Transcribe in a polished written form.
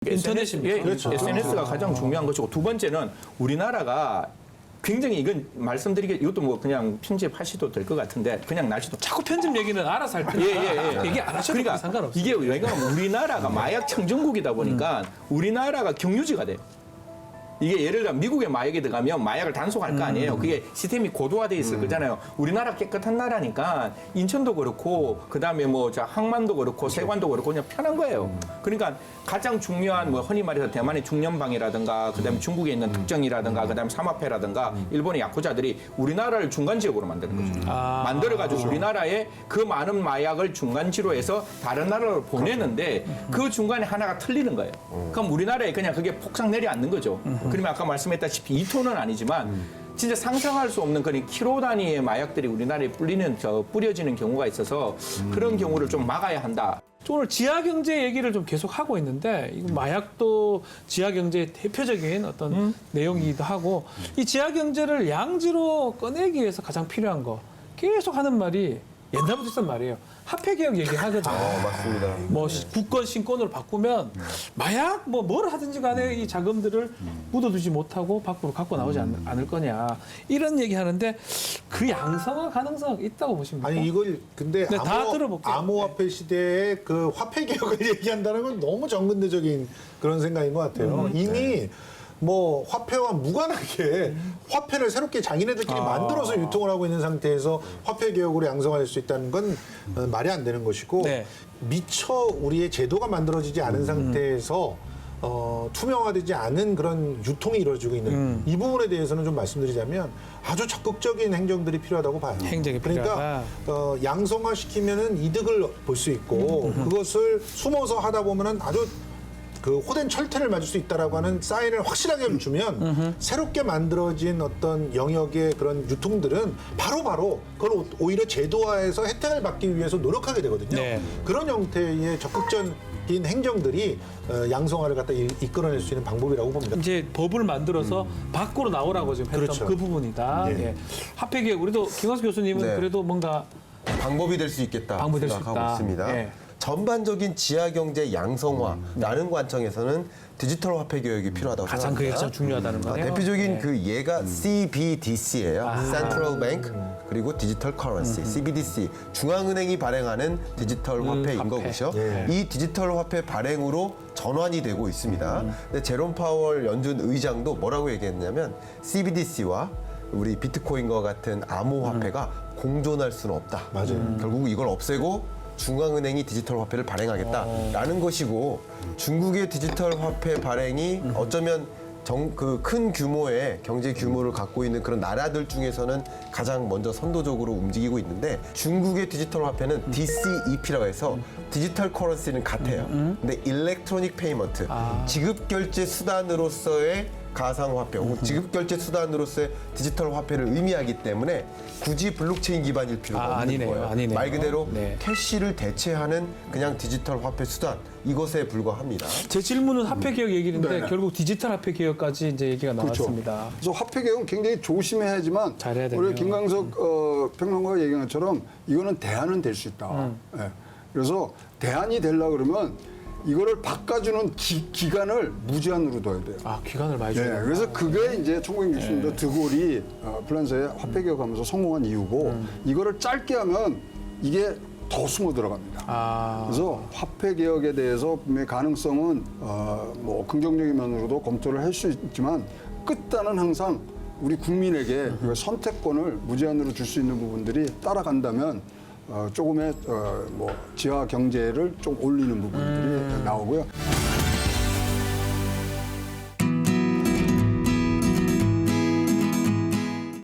인터넷입니까? 예, 그렇죠. SNS가 가장 중요한 것이고 두 번째는 우리나라가 굉장히 이건 말씀드리기 이것도 뭐 그냥 편집하셔도 될 것 같은데 그냥 날씨도 자꾸 편집 얘기는 알아서 할 텐데 얘기 안 하셔도 그러니까 상관없어요. 이게 왜냐하면 우리나라가 마약 청정국이다 보니까 우리나라가 경유지가 돼요. 이게 예를 들어 미국에 마약이 들어가면 마약을 단속할 거 아니에요. 그게 시스템이 고도화돼 있을 거잖아요. 우리나라 깨끗한 나라니까 인천도 그렇고 그다음에 뭐 항만도 그렇고 세관도 그렇고 그냥 편한 거예요. 그러니까 가장 중요한 뭐 흔히 말해서 대만의 중년방이라든가 그다음에 중국에 있는 특정이라든가 그다음에 삼합회라든가 일본의 야쿠자들이 우리나라를 중간 지역으로 만드는 거죠. 만들어 가지고 우리나라에 그 많은 마약을 중간지로 해서 다른 나라로 보내는데 그 중간에 하나가 틀리는 거예요. 그럼 우리나라에 그냥 그게 폭삭 내려앉는 거죠. 그러면 아까 말씀했다시피 2톤은 아니지만 진짜 상상할 수 없는 그런 키로 단위의 마약들이 우리나라에 뿌려지는 경우가 있어서 그런 경우를 좀 막아야 한다. 오늘 지하경제 얘기를 좀 계속 하고 있는데 이거 마약도 지하경제의 대표적인 어떤 내용이기도 하고 이 지하경제를 양지로 꺼내기 위해서 가장 필요한 거 계속 하는 말이 옛날부터 있었던 말이에요. 화폐개혁 얘기하거든요. 맞습니다. 뭐 국권 신권으로 바꾸면 마약 뭘 하든지 간에 이 자금들을 묻어두지 못하고 밖으로 갖고 나오지 않을 거냐 이런 얘기하는데 그 양성화 가능성 있다고 보십니까? 아니 이걸 근데 네, 다 들어볼게요. 암호화폐 시대에 그 화폐 개혁을 얘기한다는 건 너무 정근대적인 그런 생각인 것 같아요. 이미 뭐 화폐와 무관하게 화폐를 새롭게 자기네들끼리 만들어서 유통을 하고 있는 상태에서 화폐 개혁으로 양성할 수 있다는 건 말이 안 되는 것이고 네. 미처 우리의 제도가 만들어지지 않은 상태에서 투명화되지 않은 그런 유통이 이루어지고 있는 이 부분에 대해서는 좀 말씀드리자면 아주 적극적인 행정들이 필요하다고 봐요. 행정이 그러니까 필요하다. 양성화시키면은 이득을 볼 수 있고 그것을 숨어서 하다 보면은 아주 그 호된 철퇴를 맞을 수 있다라고 하는 사인을 확실하게 주면 새롭게 만들어진 어떤 영역의 그런 유통들은 바로바로 그걸 오히려 제도화해서 혜택을 받기 위해서 노력하게 되거든요. 네. 그런 형태의 적극적인 행정들이 양성화를 갖다 이끌어낼 수 있는 방법이라고 봅니다. 이제 법을 만들어서 밖으로 나오라고 지금 했던 그렇죠. 그 부분이다. 예. 예. 화폐개혁 우리도 김광수 교수님은 네. 그래도 뭔가 방법이 될 수 있겠다 방법이 될수 생각하고 있다. 있습니다. 예. 전반적인 지하경제 양성화라는 관점에서는 디지털 화폐 개혁이 필요하다고 가장 그게 생각합니다. 가장 중요하다는 거네요. 대표적인 예. 그 예가 CBDC예요. Central Bank 그리고 디지털 커런시, CBDC. 중앙은행이 발행하는 디지털 화폐인 화폐. 거고요. 예. 이 디지털 화폐 발행으로 전환이 되고 있습니다. 근데 제롬 파월 연준 의장도 뭐라고 얘기했냐면 CBDC와 우리 비트코인과 같은 암호화폐가 공존할 수는 없다. 맞아요. 결국 이걸 없애고 중앙은행이 디지털 화폐를 발행하겠다라는 것이고 중국의 디지털 화폐 발행이 어쩌면 그 큰 규모의 경제 규모를 갖고 있는 그런 나라들 중에서는 가장 먼저 선도적으로 움직이고 있는데 중국의 디지털 화폐는 DCEP라고 해서 디지털 커런시는 같아요. 근데 일렉트로닉 페이먼트, 지급 결제 수단으로서의 가상화폐 혹은 지급결제 수단으로서의 디지털 화폐를 의미하기 때문에 굳이 블록체인 기반일 필요가 없는 아니네요. 거예요. 아니네요. 말 그대로 네. 캐시를 대체하는 그냥 디지털 화폐 수단 이것에 불과합니다. 제 질문은 화폐개혁 얘기인데 네네. 결국 디지털 화폐개혁까지 이제 얘기가 그렇죠. 나왔습니다. 그래서 화폐 개혁은 굉장히 조심해야지만 잘해야 되네요. 우리 김광석 평론가가 얘기한 것처럼 이거는 대안은 될 수 있다. 예. 그래서 대안이 되려고 그러면 이거를 바꿔주는 기간을 무제한으로 둬야 돼요. 아 기간을 많이 네, 주네요. 그래서 그게 이제 1960년대 드골이 프랑스에 화폐 개혁하면서 성공한 이유고 이거를 짧게 하면 이게 더 숨어 들어갑니다. 그래서 화폐 개혁에 대해서 분명히 가능성은 뭐 긍정적인 면으로도 검토를 할 수 있지만 끝단은 항상 우리 국민에게 그 선택권을 무제한으로 줄 수 있는 부분들이 따라간다면 조금의 뭐 지하 경제를 좀 올리는 부분들이 나오고요.